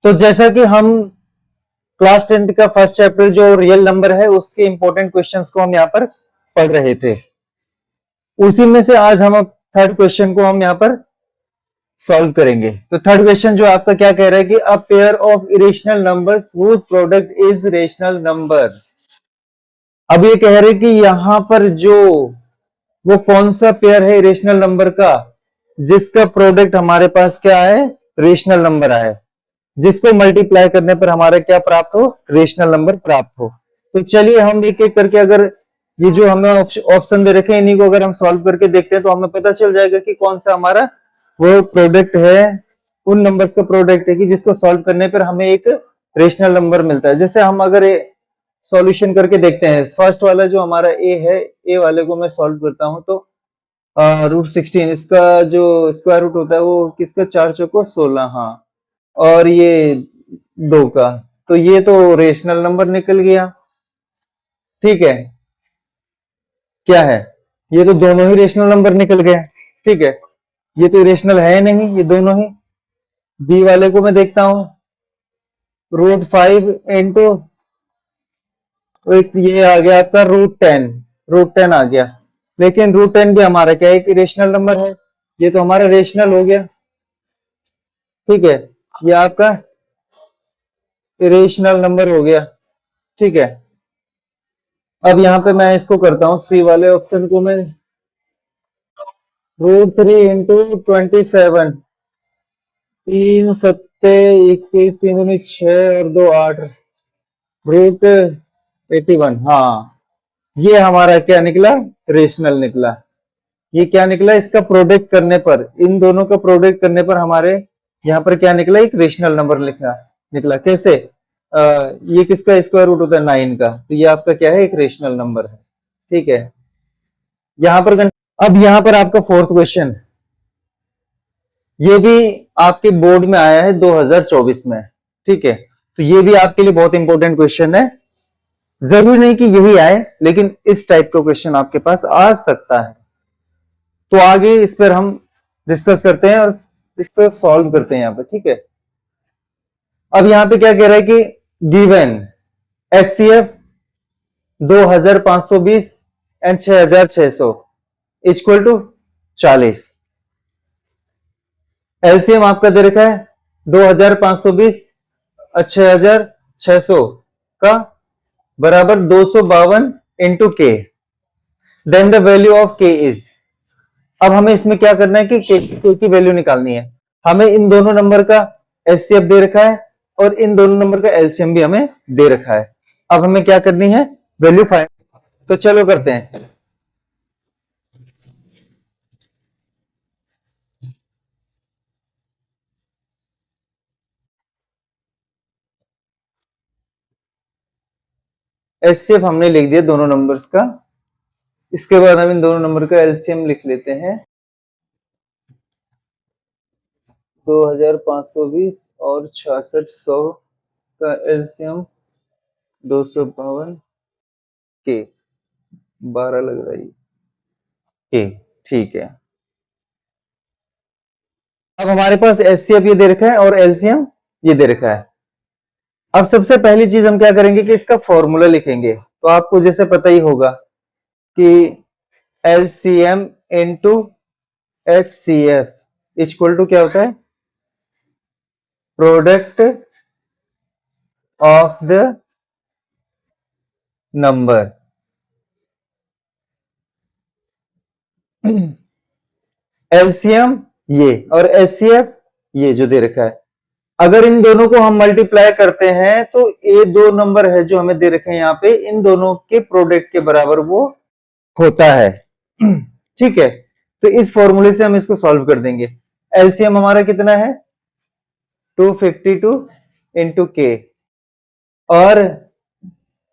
तो जैसा कि हम क्लास 10th का फर्स्ट चैप्टर जो रियल नंबर है उसके इंपॉर्टेंट क्वेश्चंस को हम यहाँ पर पढ़ रहे थे, उसी में से आज हम थर्ड क्वेश्चन को हम यहाँ पर सॉल्व करेंगे। तो थर्ड क्वेश्चन जो आपका क्या कह रहा है कि a pair of irrational numbers whose product is rational number. अब ये कह रहे कि यहाँ पर जो वो कौन सा पेयर है इरेशनल नंबर का जिसका प्रोडक्ट हमारे पास क्या है, रेशनल नंबर है, जिसको मल्टीप्लाई करने पर हमारा क्या प्राप्त हो, रेशनल नंबर प्राप्त हो। तो चलिए हम एक एक करके, अगर ये जो हमें ऑप्शन दे रखे हैं इन्हीं को अगर हम सॉल्व करके देखते हैं तो हमें पता चल जाएगा कि कौन सा हमारा वो प्रोडक्ट है, उन नंबर्स का प्रोडक्ट है कि जिसको सॉल्व करने पर हमें एक रेशनल नंबर मिलता है। जैसे हम अगर सॉल्यूशन करके देखते हैं, फर्स्ट वाला जो हमारा ए है, ए वाले को मैं सॉल्व करता हूं तो √16 इसका जो स्क्वायर रूट होता है वो किसका, 4 चौको 16, हाँ, और ये 2 का, तो ये तो रेशनल नंबर निकल गया। ठीक है, क्या है, ये तो दोनों ही रेशनल नंबर निकल गए। ठीक है, ये तो इरेशनल है नहीं, ये दोनों ही। बी वाले को मैं देखता हूं, √5 इंटू एक ये आ गया आपका √10 आ गया, लेकिन √10 भी हमारा क्या है, एक इरेशनल नंबर है, ये तो हमारा रेशनल हो गया। ठीक है, ये आपका इरेशनल नंबर हो गया। ठीक है, अब यहाँ पे मैं इसको करता हूँ, सी वाले ऑप्शन को मैं √3 इंटू 27, 3 सत्ते 21, 3 दूनी 6 और 2 8, √81, हाँ, ये हमारा क्या निकला, रेशनल निकला। ये क्या निकला, इसका प्रोडक्ट करने पर, इन दोनों का प्रोडक्ट करने पर हमारे यहाँ पर क्या निकला, एक रेशनल नंबर निकला। कैसे, ये किसका स्क्वायर रूट होता है, 9 का, तो ये आपका क्या है, एक रेशनल नंबर है। ठीक है, यहाँ पर अब यहाँ पर आपका फोर्थ क्वेश्चन, ये भी आपके बोर्ड में आया है 2024 में। ठीक है, तो ये भी आपके लिए बहुत इंपॉर्टेंट क्वेश्चन है। जरूरी नहीं कि यही आए, लेकिन इस टाइप का क्वेश्चन आपके पास आ सकता है। तो आगे इस पर हम डिस्कस करते हैं और इस पर सॉल्व करते हैं यहाँ पे। ठीक है, अब यहाँ पे क्या कह रहा है कि given HCF 2520 and 6600 equal to 40। LCM आपका दे रखा है 2520 और 6600 का बराबर 252 इंटू के, देन द वैल्यू ऑफ के इज। अब हमें इसमें क्या करना है कि के की वैल्यू निकालनी है। हमें इन दोनों नंबर का एचसीएफ दे रखा है और इन दोनों नंबर का एलसीएम भी हमें दे रखा है। अब हमें क्या करनी है, वैल्यू फाइंड। तो चलो करते हैं। एचसीएफ हमने लिख दिया दोनों नंबर्स का। इसके बाद हम इन दोनों नंबर का एलसीएम लिख लेते हैं, 2520 और 6600 का एलसीएम 252 के, 12 लग रहा है के। ठीक है, अब हमारे पास एचसीएफ ये दे रखा है और एलसीएम ये दे रखा है। अब सबसे पहली चीज हम क्या करेंगे कि इसका फॉर्मूला लिखेंगे। तो आपको जैसे पता ही होगा कि LCM into HCF equal to क्या होता है, product of the number. LCM ये और एचसीएफ ये जो दे रखा है, अगर इन दोनों को हम मल्टीप्लाई करते हैं तो ये दो नंबर है जो हमें दे रखे हैं यहाँ पे, इन दोनों के प्रोडक्ट के बराबर वो होता है। ठीक है, तो इस फॉर्मूले से हम इसको सॉल्व कर देंगे। एलसीएम हमारा कितना है, 252 इंटू के, और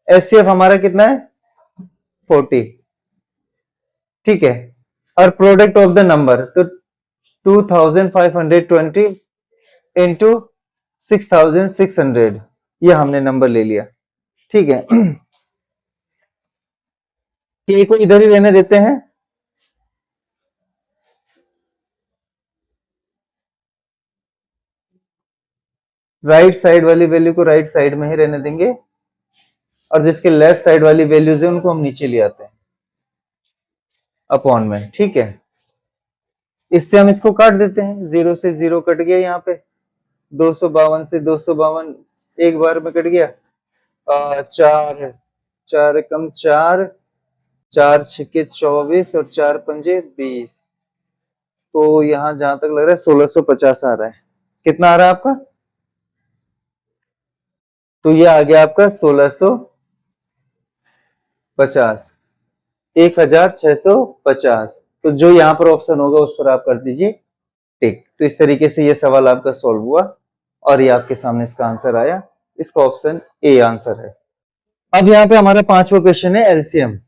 एचसीएफ हमारा कितना है, 40। ठीक है, और प्रोडक्ट ऑफ द नंबर तो 2520 इंटू 6600, ये हमने नंबर ले लिया। ठीक है, के को इधर ही रहने देते हैं। राइट साइड वाली वैल्यू को राइट साइड में ही रहने देंगे और जिसके लेफ्ट साइड वाली वैल्यूज है उनको हम नीचे ले आते हैं अपॉन में, ठीक है। इससे हम इसको काट देते हैं, 0 से 0 कट गया, यहाँ पे 252 से 252 एक बार में कट गया। 4 4 कम 4, 4 छक्के 24 और 4 पंजे 20। तो यहाँ जहां तक लग रहा है 1650 आ रहा है। कितना आ रहा है आपका? तो ये आ गया आपका 1650, 1650। तो जो यहाँ पर ऑप्शन होगा उस पर आप कर दीजिए टिक। तो इस तरीके से ये सवाल आपका सॉल्व हुआ और ये आपके सामने इसका आंसर आया। इसका ऑप्शन ए आंसर है। अब यहाँ पे हमारा 5वां क्वेश्चन है एलसीएम।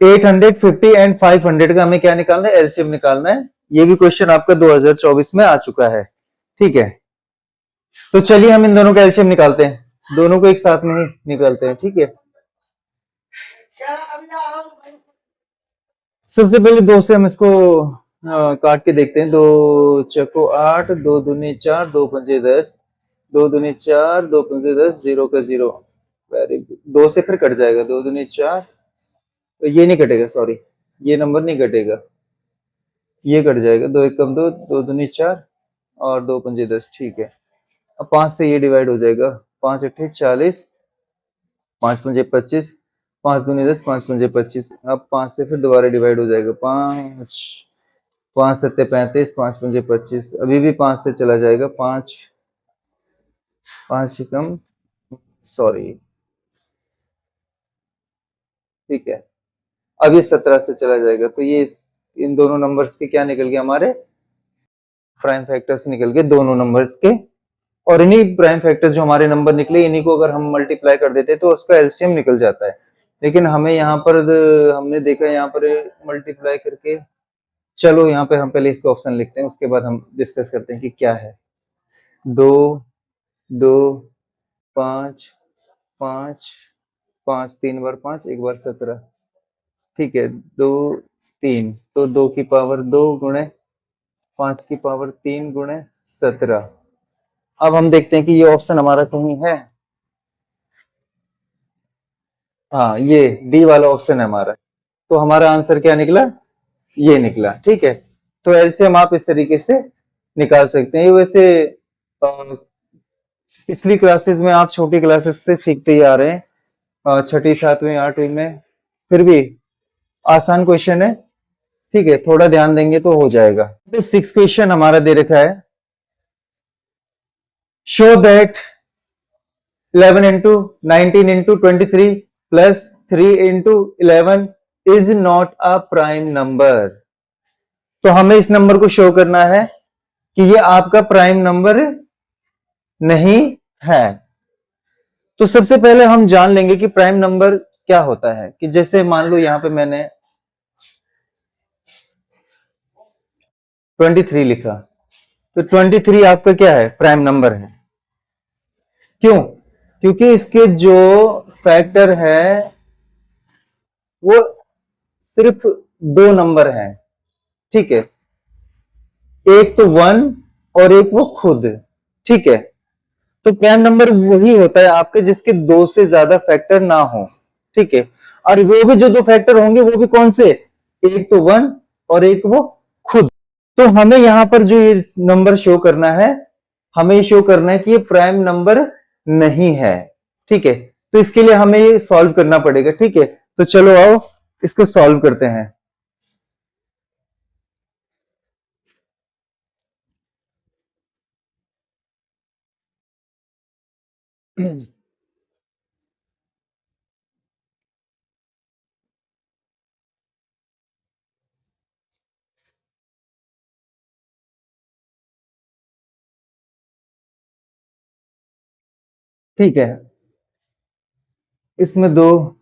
850 एंड 500 का हमें क्या निकालना है? एलसीएम निकालना है। ये भी क्वेश्चन आपका 2024 में आ चुका है, ठीक है। तो चलिए हम इन दोनों का एलसीएम निकालते हैं, दोनों को एक साथ में ही निकालते हैं, ठीक है। सबसे पहले 2 से हम इसको काट के देखते हैं। 2 चको 8, 2 दूनी 4, 2 पंजे 10, 2 दूनी 4, 2 पंजे 10, 0 का 0। Very good. 2 से फिर कट जाएगा, 2 दूनी 4, तो ये नहीं कटेगा, सॉरी ये नंबर नहीं कटेगा, ये कट जाएगा। 2 एक कम 2, 2 दूनी 4 और 2 पंजे 10, ठीक है। अब 5 से ये डिवाइड हो जाएगा, 5 अट्ठे 40, 5 पंजे 25, 5 दूनी 10, 5 पंजे 25। अब 5 से फिर दोबारा डिवाइड हो जाएगा, 5 5 सत्ते 35, 5 पंजे 25। अभी भी 5 से चला जाएगा, 5 5 ही कम, सॉरी, ठीक है। अब ये 17 से चला जाएगा, तो ये इन दोनों नंबर्स के क्या निकल गए? हमारे प्राइम फैक्टर्स निकल गए दोनों नंबर्स के। और इन्हीं प्राइम फैक्टर जो हमारे नंबर निकले, इन्हीं को अगर हम मल्टीप्लाई कर देते तो उसका एलसीएम निकल जाता है। लेकिन हमें यहाँ पर हमने देखा यहाँ पर मल्टीप्लाई करके, चलो यहाँ पे हम पहले इसका ऑप्शन लिखते हैं, उसके बाद हम डिस्कस करते हैं कि क्या है। 2 2 5 5 5 3 बार 5 1 बार 17, ठीक है। 2 3, तो 2 की पावर 2 गुणे 5 की पावर 3 गुणे 17। अब हम देखते हैं कि ये ऑप्शन हमारा कहीं है। हाँ, ये डी वाला ऑप्शन है हमारा। तो हमारा आंसर क्या निकला? ये निकला, ठीक है। तो एलसीएम आप इस तरीके से निकाल सकते हैं। ये वैसे पिछली क्लासेस में आप छोटी क्लासेस से सीखते ही आ रहे हैं, छठी 7वीं 8वीं में, फिर भी आसान क्वेश्चन है, ठीक है। थोड़ा ध्यान देंगे तो हो जाएगा। तो 6 क्वेश्चन हमारा दे रखा है। Show that 11 into 19 into 23 plus 3 into 11 is not a prime number। तो हमें इस नंबर को शो करना है कि ये आपका प्राइम नंबर नहीं है। तो सबसे पहले हम जान लेंगे कि प्राइम नंबर क्या होता है। कि जैसे मान लो यहां पे मैंने 23 लिखा, तो 23 आपका क्या है? प्राइम नंबर है। क्यों? क्योंकि इसके जो फैक्टर है वो सिर्फ 2 नंबर हैं, ठीक है। एक तो 1 और एक वो खुद, ठीक है। तो प्राइम नंबर वही होता है आपके जिसके 2 से ज्यादा फैक्टर ना हो, ठीक है। और वो भी जो 2 फैक्टर होंगे वो भी कौन से? एक तो 1 और एक वो खुद। तो हमें यहां पर जो ये नंबर शो करना है, हमें शो करना है कि ये प्राइम नंबर नहीं है, ठीक है। तो इसके लिए हमें ये सॉल्व करना पड़ेगा, ठीक है। तो चलो आओ इसको सॉल्व करते हैं। ठीक है, इसमें 2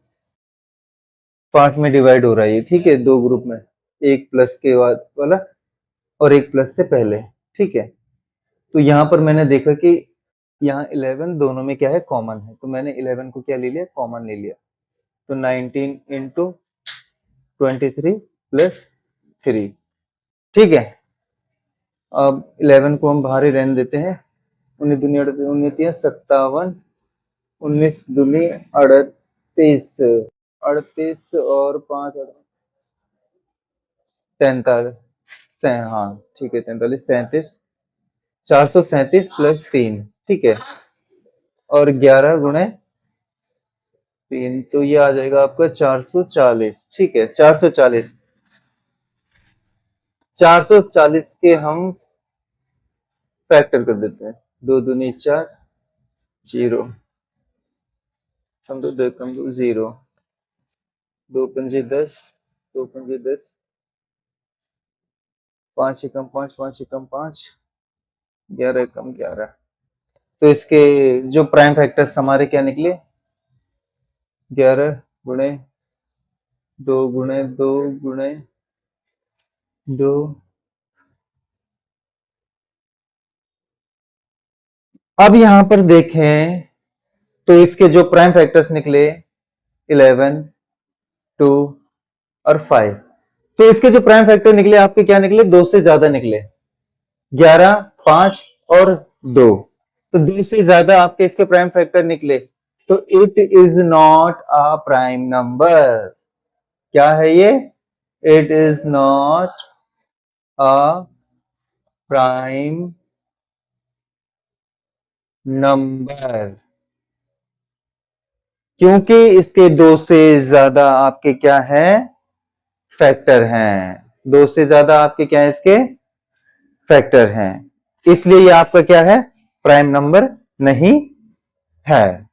पार्ट में डिवाइड हो रहा है, ठीक है। 2 ग्रुप में, एक प्लस के बाद वाला और एक प्लस से पहले, ठीक है। तो यहां पर मैंने देखा कि यहाँ 11 दोनों में क्या है? कॉमन है। तो मैंने 11 को क्या ले लिया? कॉमन ले लिया। तो 19 इंटू 23 प्लस 3, ठीक है। अब 11 को हम बाहर ही रहने देते हैं, 19 दूनी 38, 19 57, 19 दूनी 38, 38 और 5 43, हाँ ठीक है, 43, 37, 437 प्लस 3, ठीक है, और 11 गुणे 3, तो ये आ जाएगा आपका 440, ठीक है। 440 के हम फैक्टर कर देते हैं। 2 दूनी 4, 0, समझो 2 कम 2 0, 2 पंजे 10, 2 पंजे 10, 5 एकम 5, 5 एकम 5, 11 एकम 11। तो इसके जो प्राइम फैक्टर्स हमारे क्या निकले, 11 गुणे 2 गुणे 2 गुणे 2, अब यहां पर देखें तो इसके जो प्राइम फैक्टर्स निकले 11, 2 और 5। तो इसके जो प्राइम फैक्टर निकले आपके क्या निकले, 2 से ज्यादा निकले, 11, 5 और 2। तो 2 से ज्यादा आपके इसके प्राइम फैक्टर निकले, तो it is not a prime number. क्या है ये, it is not a prime number, क्योंकि इसके 2 से ज्यादा आपके क्या है, फैक्टर हैं। 2 से ज्यादा आपके क्या है, इसके फैक्टर हैं, इसलिए ये आपका क्या है, प्राइम नंबर नहीं है।